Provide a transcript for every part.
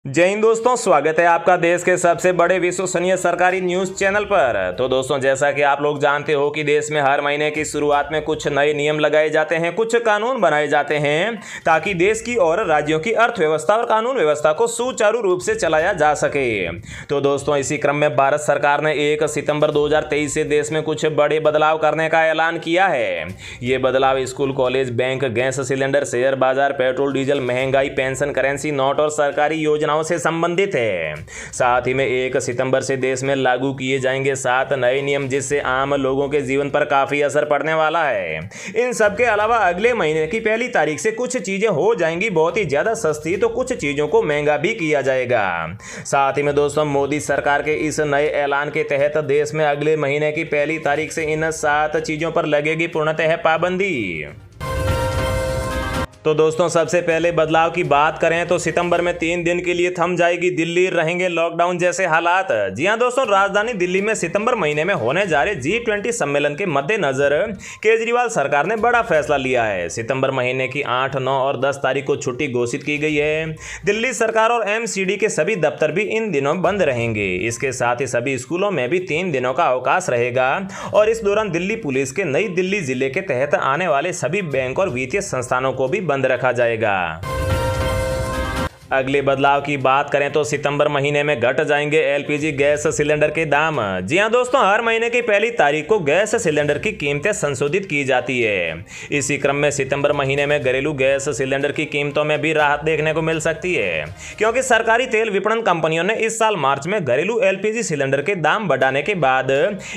जय हिंद दोस्तों, स्वागत है आपका देश के सबसे बड़े विश्वसनीय सरकारी न्यूज चैनल पर। तो दोस्तों, जैसा कि आप लोग जानते हो कि देश में हर महीने की शुरुआत में कुछ नए नियम लगाए जाते हैं, कुछ कानून बनाए जाते हैं ताकि देश की और राज्यों की अर्थव्यवस्था और कानून व्यवस्था को सुचारू रूप से चलाया जा सके। तो दोस्तों, इसी क्रम में भारत सरकार ने 1 सितंबर 2023 से देश में कुछ बड़े बदलाव करने का ऐलान किया है। ये बदलाव school, college, bank, gas cylinder, share बाजार, पेट्रोल डीजल, महंगाई, पेंशन, करेंसी नोट और सरकारी योजनाओं से संबंधित है। साथ ही में 1 सितंबर से देश में लागू किए जाएंगे 7 नए नियम, जिससे आम लोगों के जीवन पर काफी असर पड़ने वाला है। इन सब के अलावा अगले महीने की 1 तारीख से कुछ चीजें हो जाएंगी बहुत ही ज्यादा सस्ती, तो कुछ चीजों को महंगा भी किया जाएगा। साथ ही में दोस्तों, मोदी सरकार के इस नए ऐलान के तहत देश में अगले महीने की 1 तारीख से इन 7 चीजों पर लगेगी पूर्णतः पाबंदी। तो दोस्तों, सबसे पहले बदलाव की बात करें तो सितंबर में 3 दिन के लिए थम जाएगी दिल्ली, रहेंगे लॉकडाउन जैसे हालात। जी हां दोस्तों, राजधानी दिल्ली में सितंबर महीने में होने जा रहे G20 सम्मेलन के मद्देनजर केजरीवाल सरकार ने बड़ा फैसला लिया है। सितंबर महीने की 8, 9 और 10 तारीख को छुट्टी घोषित की गई है। दिल्ली सरकार और MCD के सभी दफ्तर भी इन दिनों बंद रहेंगे। इसके साथ ही सभी स्कूलों में भी 3 दिनों का अवकाश रहेगा और इस दौरान दिल्ली पुलिस के नई दिल्ली जिले के तहत आने वाले सभी बैंक और वित्तीय संस्थानों को भी बंद रखा जाएगा। अगले बदलाव की बात करें तो सितंबर महीने में घट जाएंगे LPG गैस सिलेंडर के दाम। जी हां दोस्तों, हर महीने की 1 तारीख को गैस सिलेंडर की कीमतें संशोधित की जाती है। इसी क्रम में सितंबर महीने में घरेलू गैस सिलेंडर की कीमतों में भी राहत देखने को मिल सकती है, क्योंकि सरकारी तेल विपणन कंपनियों ने इस साल मार्च में घरेलू LPG सिलेंडर के दाम बढ़ाने के बाद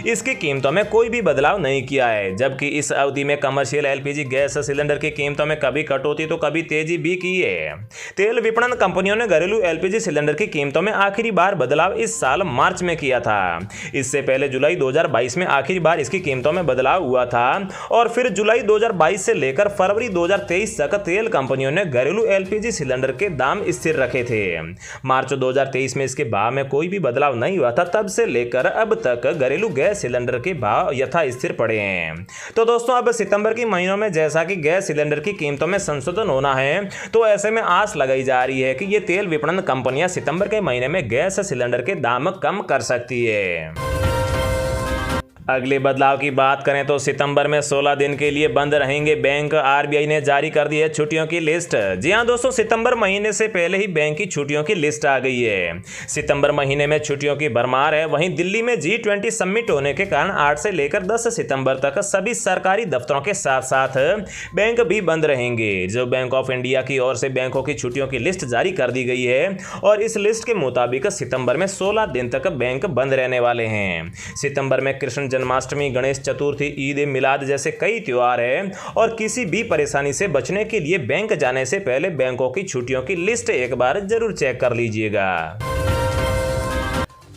इसकी कीमतों में कोई भी बदलाव नहीं किया है, जबकि इस अवधि में कमर्शियल LPG गैस सिलेंडर की कीमतों में कभी कटौती तो कभी तेजी भी की है। तेल विपणन कंपनियों ने घरेलू LPG सिलेंडर की कीमतों में आखिरी बार बदलाव इस साल मार्च में किया था। इससे पहले जुलाई 2022 में आखिरी बार इसकी कीमतों में बदलाव हुआ था और फिर जुलाई 2022 से लेकर फरवरी 2023 तक तेल कंपनियों ने घरेलू LPG सिलेंडर के दाम स्थिर रखे थे। मार्च 2023 में इसके भाव में कोई भी बदलाव नहीं हुआ था। तब से लेकर अब तक घरेलू गैस सिलेंडर के भाव यथास्थिर पड़े हैं। तो दोस्तों, अब सितंबर के महीनों में जैसा कि गैस सिलेंडर की कीमतों में संशोधन होना है, तो ऐसे में आस लगाई जा रही है कि ये तेल विपणन कंपनियां सितंबर के महीने में गैस सिलेंडर के दाम कम कर सकती है। अगले बदलाव की बात करें तो सितंबर में 16 दिन के लिए बंद रहेंगे बैंक। RBI ने जारी कर दी है छुट्टियों की लिस्ट। जी हां दोस्तों, सितंबर महीने से पहले ही बैंक की छुट्टियों की लिस्ट आ गई है। सितंबर महीने में छुट्टियों की भरमार है। वहीं दिल्ली में G20 समिट होने के कारण 8 से लेकर 10 सितंबर तक सभी सरकारी दफ्तरों के साथ साथ बैंक भी बंद रहेंगे। रिजर्व बैंक ऑफ इंडिया की ओर से बैंकों की छुट्टियों की लिस्ट जारी कर दी गई है और इस लिस्ट के मुताबिक सितंबर में 16 दिन तक बैंक बंद रहने वाले हैं। सितंबर में कृष्ण जन्माष्टमी, गणेश चतुर्थी, ईद ए मिलाद जैसे कई त्योहार हैं और किसी भी परेशानी से बचने के लिए बैंक जाने से पहले बैंकों की छुट्टियों की लिस्ट एक बार जरूर चेक कर लीजिएगा।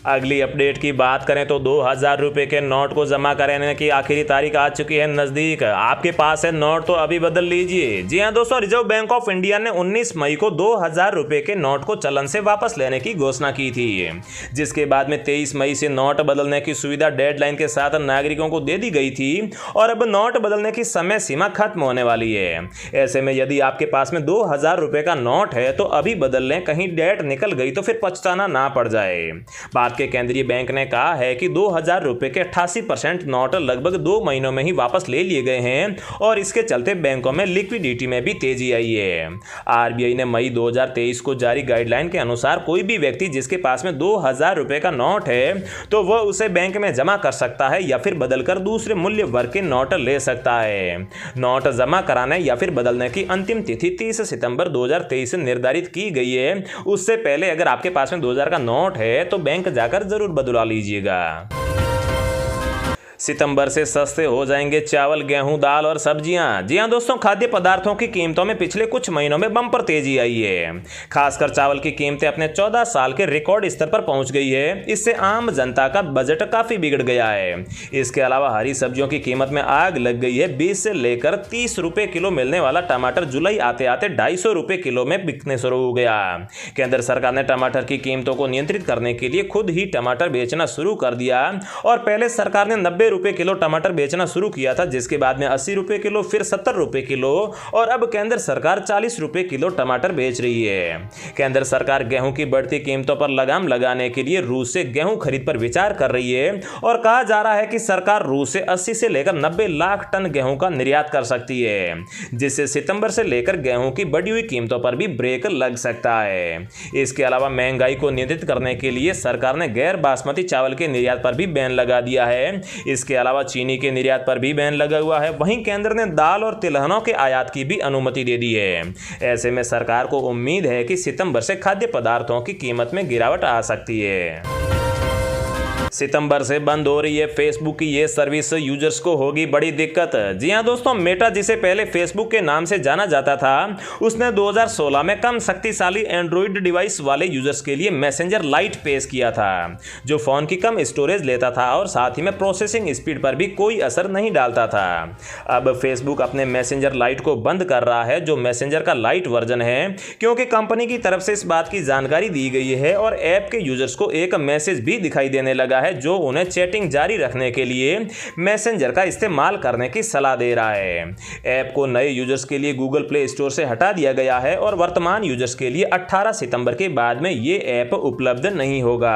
अगली अपडेट की बात करें तो 2000 रुपये के नोट को जमा कराने की आखिरी तारीख आ चुकी है नज़दीक। आपके पास है नोट तो अभी बदल लीजिए। जी हां दोस्तों, रिजर्व बैंक ऑफ इंडिया ने 19 मई को 2000 रुपये के नोट को चलन से वापस लेने की घोषणा की थी, जिसके बाद में 23 मई से नोट बदलने की सुविधा डेडलाइन के साथ नागरिकों को दे दी गई थी और अब नोट बदलने की समय सीमा खत्म होने वाली है। ऐसे में यदि आपके पास में 2000 रुपये का नोट है तो अभी बदल लें, कहीं डेट निकल गई तो फिर पछताना ना पड़ जाए। के केंद्रीय बैंक ने कहा है कि 2000 रुपये के 88% नोट लगभग 2 महीनों में ही वापस ले लिए गए हैं और इसके चलते बैंकों में लिक्विडिटी में भी तेजी आई है। RBI ने मई 2023 को जारी गाइडलाइन के अनुसार कोई भी व्यक्ति जिसके पास में 2000 रुपये का नोट है तो वह उसे बैंक में जमा कर सकता है या फिर बदलकर दूसरे मूल्य वर्ग के नोट ले सकता है। नोट जमा कराने या फिर बदलने की अंतिम तिथि 30 सितंबर 2023 निर्धारित की गई है। उससे पहले अगर आपके पास में 2000 का नोट है तो बैंक जाकर जरूर बदलवा लीजिएगा। सितंबर से सस्ते हो जाएंगे चावल, गेहूं, दाल और सब्जियां। जी हां दोस्तों, खाद्य पदार्थों की कीमतों में पिछले कुछ महीनों में बम्पर तेजी आई है। खासकर चावल की कीमतें अपने 14 साल के रिकॉर्ड स्तर पर पहुंच गई है। इससे आम जनता का बजट काफी बिगड़ गया है। इसके अलावा हरी सब्जियों की कीमत में आग लग गई है। 20 से लेकर 30 रुपए किलो मिलने वाला टमाटर जुलाई आते आते 250 रुपए किलो में बिकने शुरू हो गया। केंद्र सरकार ने टमाटर की कीमतों को नियंत्रित करने के लिए खुद ही टमाटर बेचना शुरू कर दिया और पहले सरकार ने 90 रुपये किलो टमाटर बेचना शुरू किया था, जिसके बाद में 80 रुपये किलो, फिर 70 रुपये किलो और अब केंद्र सरकार 40 रुपये किलो टमाटर बेच रही है। केंद्र सरकार गेहूं की बढ़ती कीमतों पर लगाम लगाने के लिए रूस से गेहूं खरीद पर विचार कर रही है और कहा जा रहा है कि सरकार रूस से 80 से लेकर 90 लाख टन गेहूं का निर्यात कर सकती है, जिससे सितंबर से लेकर गेहूं की बढ़ी हुई कीमतों पर भी ब्रेक लग सकता है। इसके अलावा महंगाई को नियंत्रित करने के लिए सरकार ने गैर बासमती चावल के निर्यात पर भी बैन लगा दिया है। इसके अलावा चीनी के निर्यात पर भी बैन लगा हुआ है। वहीं केंद्र ने दाल और तिलहनों के आयात की भी अनुमति दे दी है। ऐसे में सरकार को उम्मीद है कि सितंबर से खाद्य पदार्थों की कीमत में गिरावट आ सकती है। सितंबर से बंद हो रही है फेसबुक की ये सर्विस, यूजर्स को होगी बड़ी दिक्कत। जी हां दोस्तों, मेटा जिसे पहले फेसबुक के नाम से जाना जाता था, उसने 2016 में कम शक्तिशाली एंड्रॉइड डिवाइस वाले यूजर्स के लिए मैसेंजर लाइट पेश किया था, जो फोन की कम स्टोरेज लेता था और साथ ही में प्रोसेसिंग स्पीड पर भी कोई असर नहीं डालता था। अब फेसबुक अपने मैसेंजर लाइट को बंद कर रहा है, जो मैसेंजर का लाइट वर्जन है, क्योंकि कंपनी की तरफ से इस बात की जानकारी दी गई है और ऐप के यूजर्स को एक मैसेज भी दिखाई देने लगा है जो उन्हें चैटिंग जारी रखने के लिए मैसेंजर का इस्तेमाल करने की सलाह दे रहा है। ऐप को नए यूजर्स के लिए गूगल प्ले स्टोर से हटा दिया गया है और वर्तमान यूजर्स के लिए 18 सितंबर के बाद में ये ऐप उपलब्ध नहीं होगा।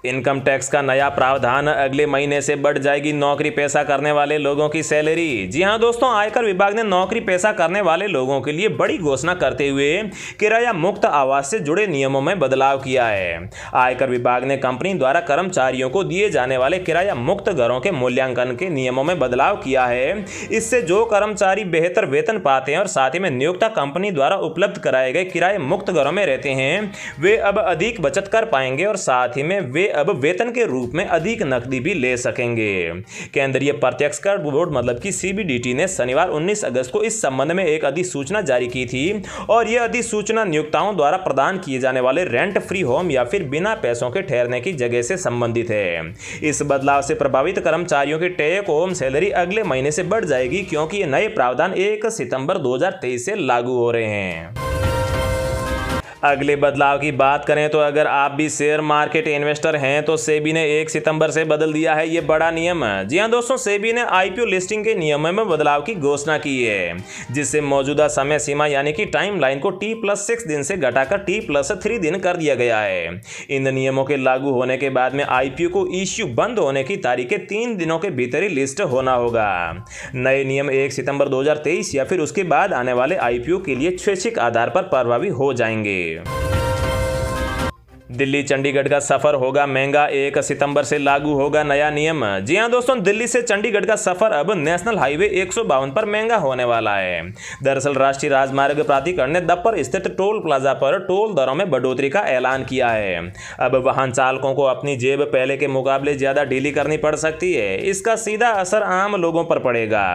इनकम टैक्स का नया प्रावधान, अगले महीने से बढ़ जाएगी नौकरी पेशा करने वाले लोगों की सैलरी। जी हां दोस्तों, आयकर विभाग ने नौकरी पेशा करने वाले लोगों के लिए बड़ी घोषणा करते हुए किराया मुक्त आवास से जुड़े नियमों में बदलाव किया है। आयकर विभाग ने कंपनी द्वारा कर्मचारियों को दिए जाने वाले किराया मुक्त घरों के मूल्यांकन के नियमों में बदलाव किया है। इससे जो कर्मचारी बेहतर वेतन पाते हैं और साथ ही में नियोक्ता कंपनी द्वारा उपलब्ध कराए गए किराए मुक्त घरों में रहते हैं, वे अब अधिक बचत कर पाएंगे और साथ ही में वे अब वेतन के रूप में अधिक नकदी भी ले सकेंगे। केंद्रीय प्रत्यक्ष कर बोर्ड मतलब कि सीबीडीटी ने शनिवार 19 अगस्त को इस संबंध में एक अधिसूचना जारी की थी और यह अधिसूचना नियोक्ताओं द्वारा प्रदान किए जाने वाले रेंट फ्री होम या फिर बिना पैसों के ठहरने की जगह से संबंधित है। इस बदलाव से प्रभावित कर्मचारियों की टेक होम सैलरी अगले महीने से बढ़ जाएगी, क्योंकि ये नए प्रावधान 1 सितंबर 2023 से लागू हो रहे हैं। अगले बदलाव की बात करें तो अगर आप भी शेयर मार्केट इन्वेस्टर हैं तो सेबी ने 1 सितंबर से बदल दिया है ये बड़ा नियम। जी हां दोस्तों, सेबी ने आईपीओ लिस्टिंग के नियमों में बदलाव की घोषणा की है, जिससे मौजूदा समय सीमा यानी कि टाइम लाइन को T+6 दिन से घटाकर T+3 दिन कर दिया गया है। इन नियमों के लागू होने के बाद में आईपीओ को इश्यू बंद होने की तारीख के 3 दिनों के भीतर ही लिस्ट होना होगा। नए नियम 1 सितंबर 2023 या फिर उसके बाद आने वाले आईपीओ के लिए स्वैच्छिक आधार पर प्रभावी हो जाएंगे। दिल्ली चंडीगढ़ का सफर होगा महंगा, 1 सितंबर से लागू होगा नया नियम। जी हां दोस्तों, दिल्ली से चंडीगढ़ का सफर अब नेशनल हाईवे 152 पर महंगा होने वाला है। दरअसल राष्ट्रीय राजमार्ग प्राधिकरण ने दफ्तर स्थित टोल प्लाजा पर टोल दरों में बढ़ोतरी का ऐलान किया है। अब वाहन चालकों को अपनी जेब पहले के मुकाबले ज्यादा ढीली करनी पड़ सकती है। इसका सीधा असर आम लोगों पर पड़ेगा।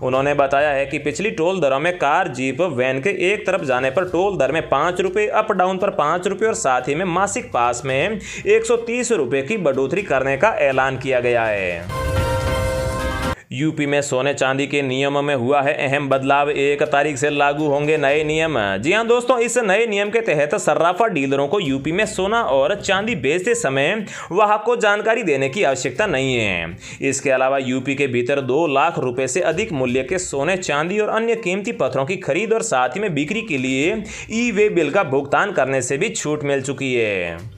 उन्होंने बताया है कि पिछली टोल दरों में कार, जीप, वैन के एक तरफ जाने पर टोल दर में 5 रुपये, अप डाउन पर 5 रुपये और साथ ही में मासिक पास में 130 रुपए की बढ़ोतरी करने का ऐलान किया गया है। यूपी में सोने चांदी के नियम में हुआ है अहम बदलाव, 1 तारीख से लागू होंगे नए नियम। जी हां दोस्तों, इस नए नियम के तहत सर्राफा डीलरों को यूपी में सोना और चांदी बेचते समय वाहक को जानकारी देने की आवश्यकता नहीं है। इसके अलावा यूपी के भीतर 2 लाख रुपए से अधिक मूल्य के सोने, चांदी और अन्य कीमती पत्थरों की खरीद और साथ ही में बिक्री के लिए ई वे बिल का भुगतान करने से भी छूट मिल चुकी है।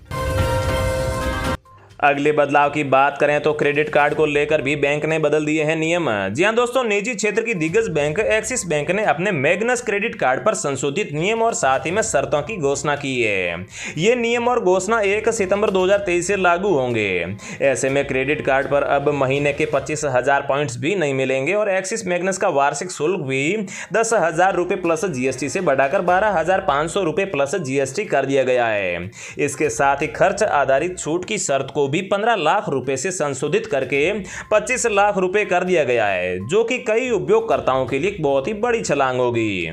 अगले बदलाव की बात करें तो क्रेडिट कार्ड को लेकर भी बैंक ने बदल दिए हैं नियम। जी हां दोस्तों, निजी क्षेत्र की दिग्गज बैंक एक्सिस बैंक ने अपने मैग्नस क्रेडिट कार्ड पर संशोधित नियम और साथ ही में शर्तों की घोषणा की है। ये नियम और घोषणा 1 सितंबर 2023 से लागू होंगे। ऐसे में क्रेडिट कार्ड पर अब महीने के 25,000 पॉइंट्स भी नहीं मिलेंगे और एक्सिस मैग्नस का वार्षिक शुल्क भी 10,000 रुपये प्लस जीएसटी से बढ़ाकर 12,500 रुपये प्लस जीएसटी कर दिया गया है। इसके साथ ही खर्च आधारित छूट की शर्त को भी 15 लाख रुपए से संशोधित करके 25 लाख रुपए कर दिया गया है, जो कि कई उपयोगकर्ताओं के लिए बहुत ही बड़ी छलांग होगी।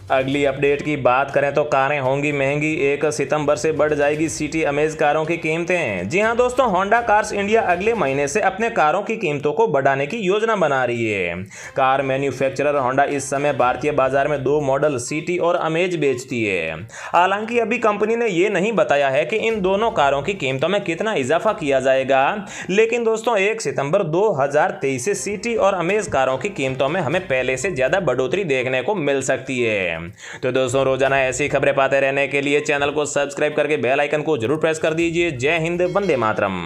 अगली अपडेट की बात करें तो कारें होंगी महंगी, 1 सितंबर से बढ़ जाएगी सिटी अमेज कारों की कीमतें। जी हां दोस्तों, होंडा कार्स इंडिया अगले महीने से अपने कारों की कीमतों को बढ़ाने की योजना बना रही है। कार मैन्युफैक्चरर होंडा इस समय भारतीय बाजार में 2 मॉडल सिटी और अमेज बेचती है। हालांकि अभी कंपनी ने यह नहीं बताया है कि इन दोनों कारों की कीमतों में कितना इजाफा किया जाएगा, लेकिन दोस्तों 1 सितंबर 2023 से सिटी और अमेज कारों की कीमतों में हमें पहले से ज्यादा बढ़ोतरी देखने को मिल सकती है। तो दोस्तों रोजाना ऐसी खबरें पाते रहने के लिए चैनल को सब्सक्राइब करके बेल आइकन को जरूर प्रेस कर दीजिए। जय हिंद, वंदे मातरम।